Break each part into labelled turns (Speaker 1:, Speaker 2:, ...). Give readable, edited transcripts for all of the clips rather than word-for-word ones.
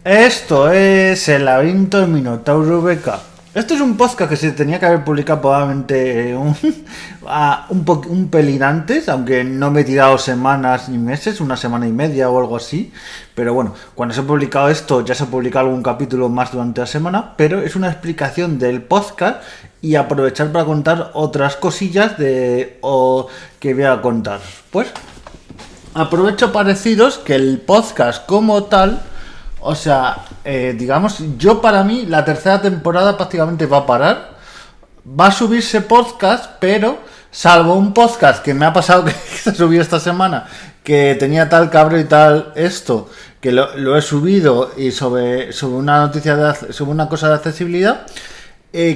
Speaker 1: Esto es El laberinto del Minotauro BK. Esto es un podcast que se tenía que haber publicado probablemente un pelín antes, aunque no me he tirado semanas ni meses, una semana y media o algo así. Pero bueno, cuando se ha publicado esto, ya se ha publicado algún capítulo más durante la semana, pero es una explicación del podcast y aprovechar para contar otras cosillas que voy a contar. Pues aprovecho para deciros que el podcast como tal, o sea, digamos, yo para mí la tercera temporada prácticamente va a parar. Va a subirse podcast, pero salvo un podcast que me ha pasado que se subió esta semana, que tenía tal cabreo y tal esto, que lo he subido y sobre una noticia sobre una cosa de accesibilidad.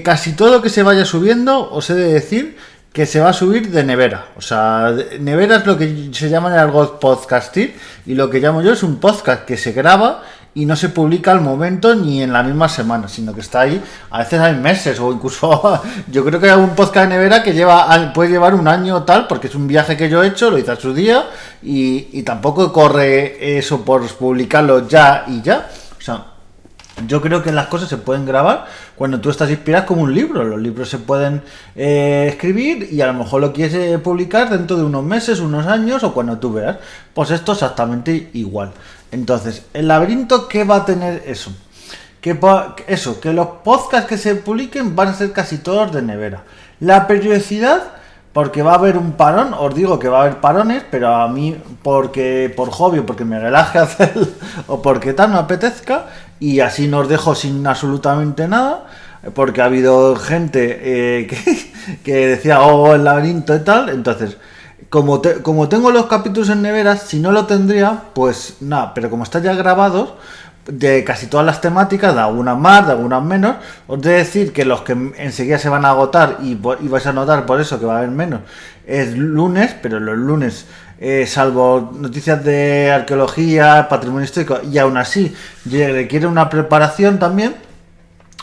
Speaker 1: Casi todo lo que se vaya subiendo, os he de decir que se va a subir de nevera. O sea, nevera es lo que se llama en el argot podcasting, y lo que llamo yo es un podcast que se graba y no se publica al momento ni en la misma semana, sino que está ahí, a veces hay meses o incluso yo creo que hay un podcast de nevera que puede llevar un año o tal, porque es un viaje que yo he hecho, lo hice a su día y tampoco corre eso por publicarlo ya y ya. O sea, yo creo que las cosas se pueden grabar cuando tú estás inspirado, como un libro. Los libros se pueden escribir y a lo mejor lo quieres publicar dentro de unos meses, unos años o cuando tú veas. Pues esto es exactamente igual. Entonces, el laberinto, ¿qué va a tener eso? Que los podcasts que se publiquen van a ser casi todos de nevera. La periodicidad, porque va a haber un parón, os digo que va a haber parones, pero a mí porque por hobby, porque me relaje hacer o porque tal me apetezca, y así no os dejo sin absolutamente nada, porque ha habido gente que decía, oh, el laberinto y tal. Entonces, como tengo los capítulos en neveras, si no lo tendría, pues nada, pero como están ya grabados, de casi todas las temáticas, de algunas más, de algunas menos, os de decir que los que enseguida se van a agotar y vais a notar por eso que va a haber menos, es lunes, pero los lunes, salvo noticias de arqueología, patrimonio histórico, y aún así requiere una preparación también,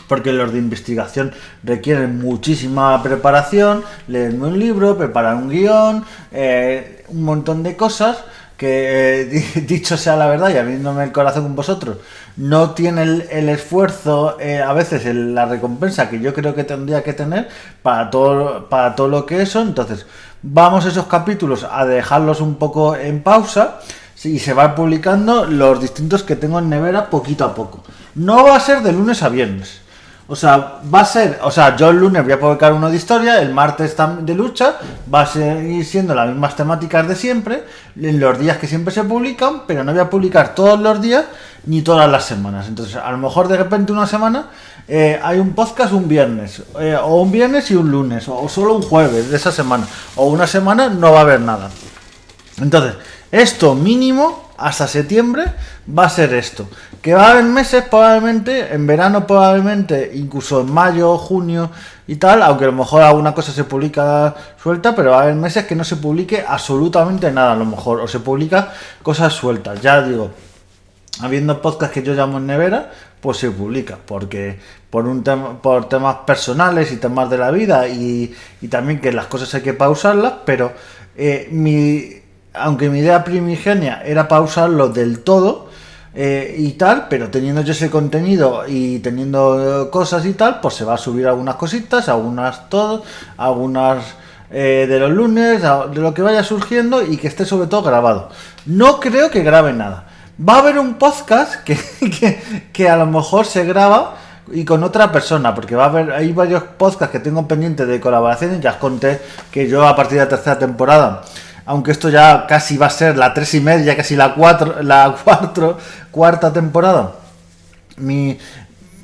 Speaker 1: porque los de investigación requieren muchísima preparación, leerme un libro, preparar un guión, un montón de cosas que, dicho sea la verdad y abriéndome el corazón con vosotros, no tiene el esfuerzo, a veces la recompensa que yo creo que tendría que tener para todo lo que eso. Entonces vamos esos capítulos a dejarlos un poco en pausa y se van publicando los distintos que tengo en nevera poquito a poco. No va a ser de lunes a viernes. O sea, va a ser, yo el lunes voy a publicar uno de historia, el martes de lucha, va a seguir siendo las mismas temáticas de siempre, en los días que siempre se publican, pero no voy a publicar todos los días ni todas las semanas. Entonces, a lo mejor de repente una semana hay un podcast un viernes, o un viernes y un lunes, o solo un jueves de esa semana, o una semana no va a haber nada. Entonces, esto mínimo hasta septiembre va a ser esto. Que va a haber meses probablemente, en verano probablemente, incluso en mayo, junio y tal, aunque a lo mejor alguna cosa se publica suelta, pero va a haber meses que no se publique absolutamente nada a lo mejor, o se publica cosas sueltas. Ya digo, habiendo podcast que yo llamo en nevera, pues se publica, porque por temas personales y temas de la vida y también que las cosas hay que pausarlas, pero aunque mi idea primigenia era pausarlo del todo y tal, pero teniendo yo ese contenido y teniendo cosas y tal, pues se va a subir algunas cositas, algunas de los lunes, de lo que vaya surgiendo y que esté sobre todo grabado. No creo que grabe nada. Va a haber un podcast que a lo mejor se graba y con otra persona, porque hay varios podcasts que tengo pendientes de colaboraciones. Ya os conté que yo a partir de la tercera temporada, aunque esto ya casi va a ser la 3.5, casi la cuarta temporada,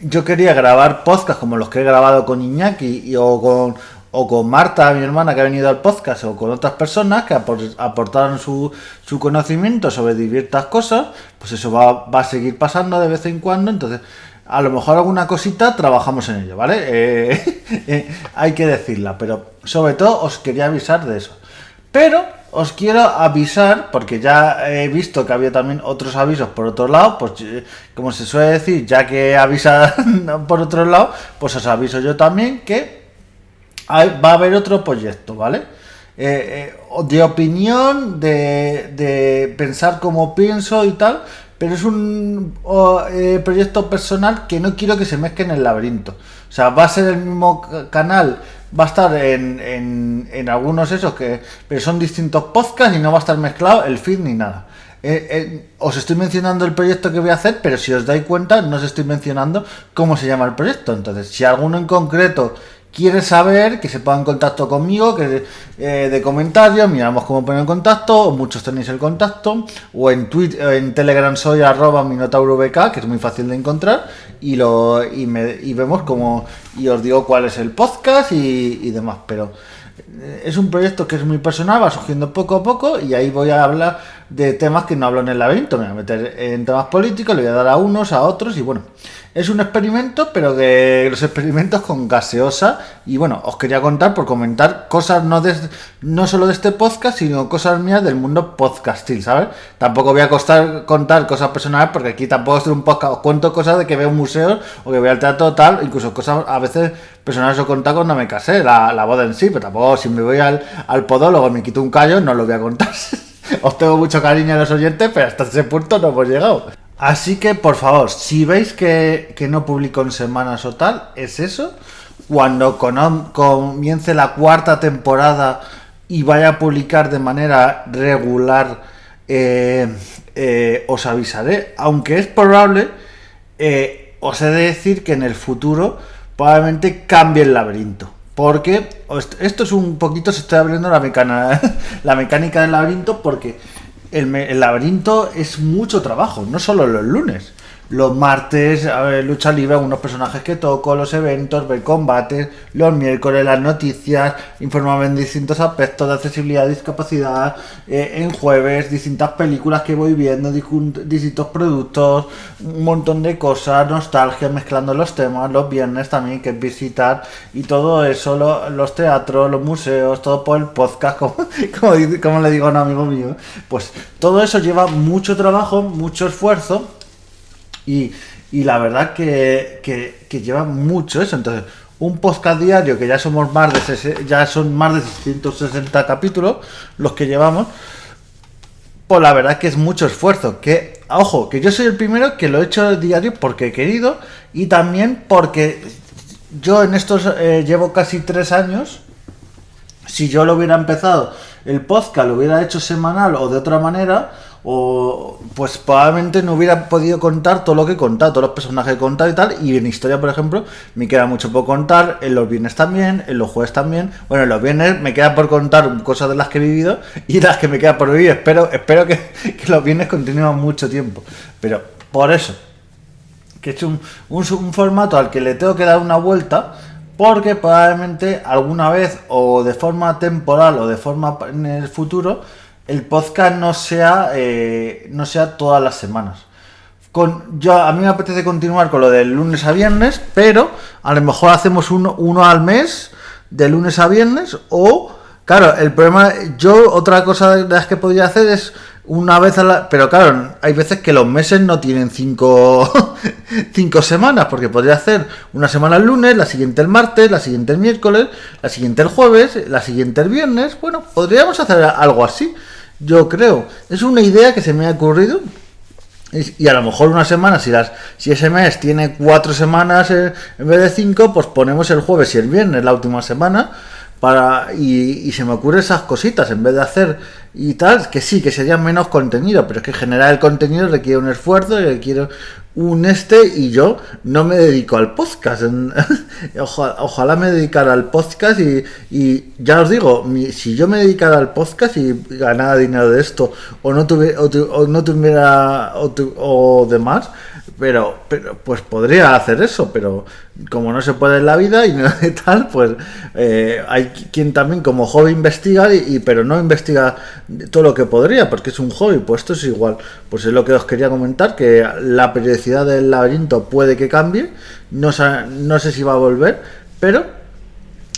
Speaker 1: yo quería grabar podcasts como los que he grabado con Iñaki o con Marta, mi hermana, que ha venido al podcast, o con otras personas que aportaron su conocimiento sobre diversas cosas. Pues eso va a seguir pasando de vez en cuando. Entonces, a lo mejor alguna cosita trabajamos en ello, ¿vale? Hay que decirla, pero sobre todo os quería avisar de eso. Pero os quiero avisar, porque ya he visto que había también otros avisos por otro lado, pues como se suele decir, ya que avisan por otro lado, pues os aviso yo también que va a haber otro proyecto, ¿vale? De opinión, de pensar como pienso y tal, pero es un proyecto personal que no quiero que se mezcle en el laberinto. O sea, va a ser el mismo canal, va a estar en algunos esos, pero son distintos podcasts y no va a estar mezclado el feed ni nada. Os estoy mencionando el proyecto que voy a hacer, pero si os dais cuenta, no os estoy mencionando cómo se llama el proyecto. Entonces, si alguno en concreto quiere saber, que se ponga en contacto conmigo, que de comentarios, miramos cómo poner en contacto, o muchos tenéis el contacto, o en Twitter, en Telegram soy @minotaurobk, que es muy fácil de encontrar, y vemos cómo, y os digo cuál es el podcast y demás, pero es un proyecto que es muy personal, va surgiendo poco a poco, y ahí voy a hablar de temas que no hablo en el laberinto. Me voy a meter en temas políticos, le voy a dar a unos, a otros, y bueno, es un experimento, pero que los experimentos con gaseosa. Y bueno, os quería contar por comentar cosas no solo de este podcast, sino cosas mías del mundo podcastil, ¿sabes? Tampoco voy a contar cosas personales, porque aquí tampoco es un podcast. Os cuento cosas de que veo museos o que voy al teatro tal, incluso cosas a veces personales os he contado cuando me casé, la boda en sí, pero tampoco si me voy al podólogo y me quito un callo, no lo voy a contar. Os tengo mucho cariño a los oyentes, pero hasta ese punto no hemos llegado. Así que, por favor, si veis que no publico en semanas o tal, es eso. Cuando comience la 4ª temporada y vaya a publicar de manera regular, os avisaré. Aunque es probable, os he de decir que en el futuro probablemente cambie el laberinto. Porque esto es un poquito, se está abriendo la mecánica del laberinto, porque el laberinto es mucho trabajo, no solo los lunes. Los martes, lucha libre, algunos personajes que toco, los eventos, ver combates, los miércoles las noticias, informarme en distintos aspectos de accesibilidad, discapacidad, en jueves, distintas películas que voy viendo, distintos productos, un montón de cosas, nostalgia, mezclando los temas, los viernes también, que es visitar, y todo eso, los teatros, los museos, todo por el podcast, como le digo a un amigo mío. Pues todo eso lleva mucho trabajo, mucho esfuerzo. Y la verdad que lleva mucho eso. Entonces, un podcast diario, que ya son más de 660 capítulos los que llevamos, pues la verdad que es mucho esfuerzo. Que, ojo, que yo soy el primero que lo he hecho diario porque he querido, y también porque yo en estos llevo casi 3 años. Si yo lo hubiera empezado, el podcast lo hubiera hecho semanal o de otra manera, pues probablemente no hubiera podido contar todo lo que he contado, todos los personajes que he contado y tal. Y en historia, por ejemplo, me queda mucho por contar, en los viernes también, en los jueves también. Bueno, en los viernes me queda por contar cosas de las que he vivido, y las que me queda por vivir. Espero que los viernes continúen mucho tiempo. Pero por eso, que he hecho un formato al que le tengo que dar una vuelta, porque probablemente alguna vez, o de forma temporal o de forma en el futuro, el podcast no sea todas las semanas. A mí me apetece continuar con lo de lunes a viernes, pero a lo mejor hacemos uno al mes, de lunes a viernes, o, claro, el problema, otra cosa de las que podría hacer es una vez pero claro, hay veces que los meses no tienen 5 semanas, porque podría hacer una semana el lunes, la siguiente el martes, la siguiente el miércoles, la siguiente el jueves, la siguiente el viernes. Bueno, podríamos hacer algo así, yo creo. Es una idea que se me ha ocurrido. Y a lo mejor una semana, si ese mes tiene 4 semanas en vez de 5, pues ponemos el jueves y el viernes la última semana. Y se me ocurren esas cositas, en vez de hacer y tal, que sí, que sería menos contenido, pero es que generar el contenido requiere un esfuerzo, requiere y yo no me dedico al podcast. Ojalá me dedicara al podcast, y ya os digo, si yo me dedicara al podcast y ganara dinero de esto, o no tuviera o demás, pero pues podría hacer eso, pero como no se puede en la vida y no de tal, pues hay quien también como hobby investiga, pero no investiga todo lo que podría, porque es un hobby. Pues esto es igual. Pues es lo que os quería comentar, que la periodicidad del laberinto puede que cambie, no sé si va a volver, pero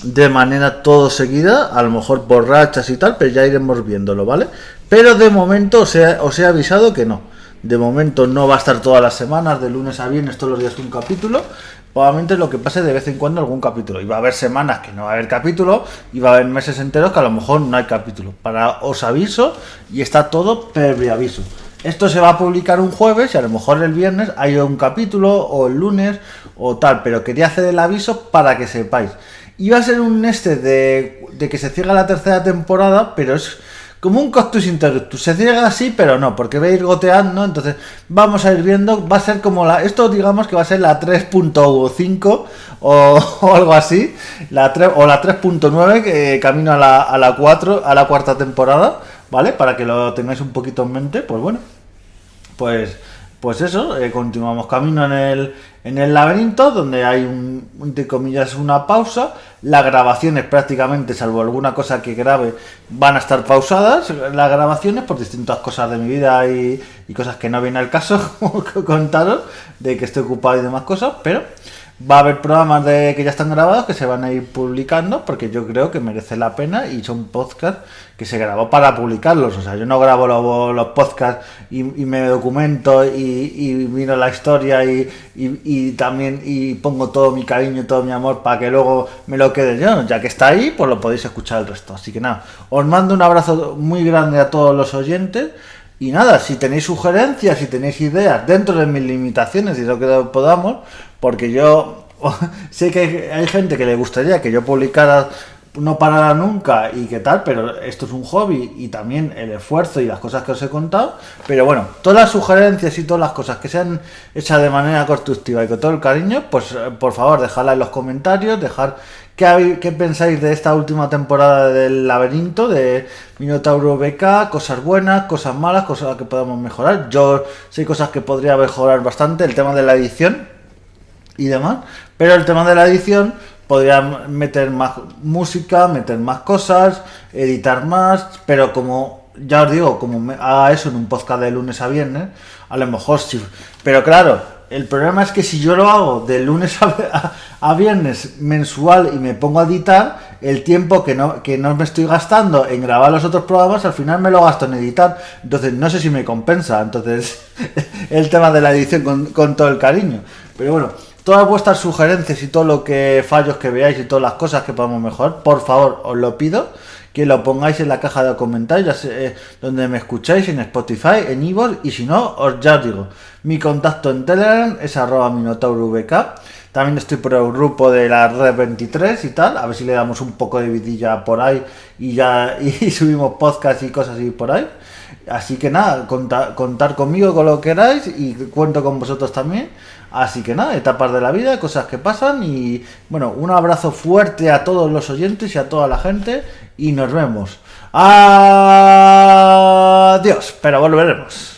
Speaker 1: de manera todo seguida, a lo mejor por rachas y tal, pero ya iremos viéndolo, ¿vale? Pero de momento os he avisado que no. De momento no va a estar todas las semanas, de lunes a viernes, todos los días un capítulo. Probablemente lo que pase de vez en cuando algún capítulo. Y va a haber semanas que no va a haber capítulo, y va a haber meses enteros que a lo mejor no hay capítulo. Os aviso, y está todo previo aviso. Esto se va a publicar un jueves y a lo mejor el viernes hay un capítulo o el lunes o tal, pero quería hacer el aviso para que sepáis. Iba a ser un de que se cierra la tercera temporada, pero es como un cactus interruptus. Se cierra así, pero no, porque va a ir goteando, entonces vamos a ir viendo, va a ser como esto digamos que va a ser la 3.5 o algo así, o la 3.9 que camino a la 4, a la cuarta temporada, ¿vale? Para que lo tengáis un poquito en mente, pues bueno, pues eso, continuamos camino en el laberinto, donde hay entre comillas una pausa. Las grabaciones prácticamente, salvo alguna cosa que grabe, van a estar pausadas, las grabaciones, por distintas cosas de mi vida y cosas que no viene al caso contaros, de que estoy ocupado y demás cosas, pero va a haber programas que ya están grabados que se van a ir publicando porque yo creo que merece la pena y son podcasts que se grabó para publicarlos. O sea, yo no grabo los podcasts y me documento y miro la historia y también pongo todo mi cariño y todo mi amor para que luego me lo quede yo. Ya que está ahí, pues lo podéis escuchar el resto. Así que nada, os mando un abrazo muy grande a todos los oyentes. Y nada, si tenéis sugerencias, si tenéis ideas dentro de mis limitaciones y lo que podamos, porque yo sé que hay gente que le gustaría que yo publicara, no parara nunca y qué tal, pero esto es un hobby y también el esfuerzo y las cosas que os he contado. Pero bueno, todas las sugerencias y todas las cosas que sean hechas de manera constructiva y con todo el cariño, pues por favor, dejadla en los comentarios, dejad qué pensáis de esta última temporada del laberinto, de Minotauro BK, cosas buenas, cosas malas, cosas que podemos mejorar. Yo sé cosas que podría mejorar bastante, el tema de la edición y demás, pero el tema de la edición podría meter más música, meter más cosas, editar más, pero como ya os digo, como haga eso en un podcast de lunes a viernes, a lo mejor sí, pero claro, el problema es que si yo lo hago de lunes a viernes mensual y me pongo a editar, el tiempo que no me estoy gastando en grabar los otros programas, al final me lo gasto en editar. Entonces no sé si me compensa. Entonces el tema de la edición con todo el cariño. Pero bueno, todas vuestras sugerencias y todo lo que fallos que veáis y todas las cosas que podamos mejorar, por favor, os lo pido, que lo pongáis en la caja de comentarios, donde me escucháis, en Spotify, en iVoox, y si no, ya os digo, mi contacto en Telegram es @minotaurvk. También estoy por el grupo de la Red 23 y tal, a ver si le damos un poco de vidilla por ahí y subimos podcast y cosas así por ahí. Así que nada, contar conmigo con lo que queráis y cuento con vosotros también. Así que nada, etapas de la vida, cosas que pasan y bueno, un abrazo fuerte a todos los oyentes y a toda la gente y nos vemos. Adiós, pero volveremos.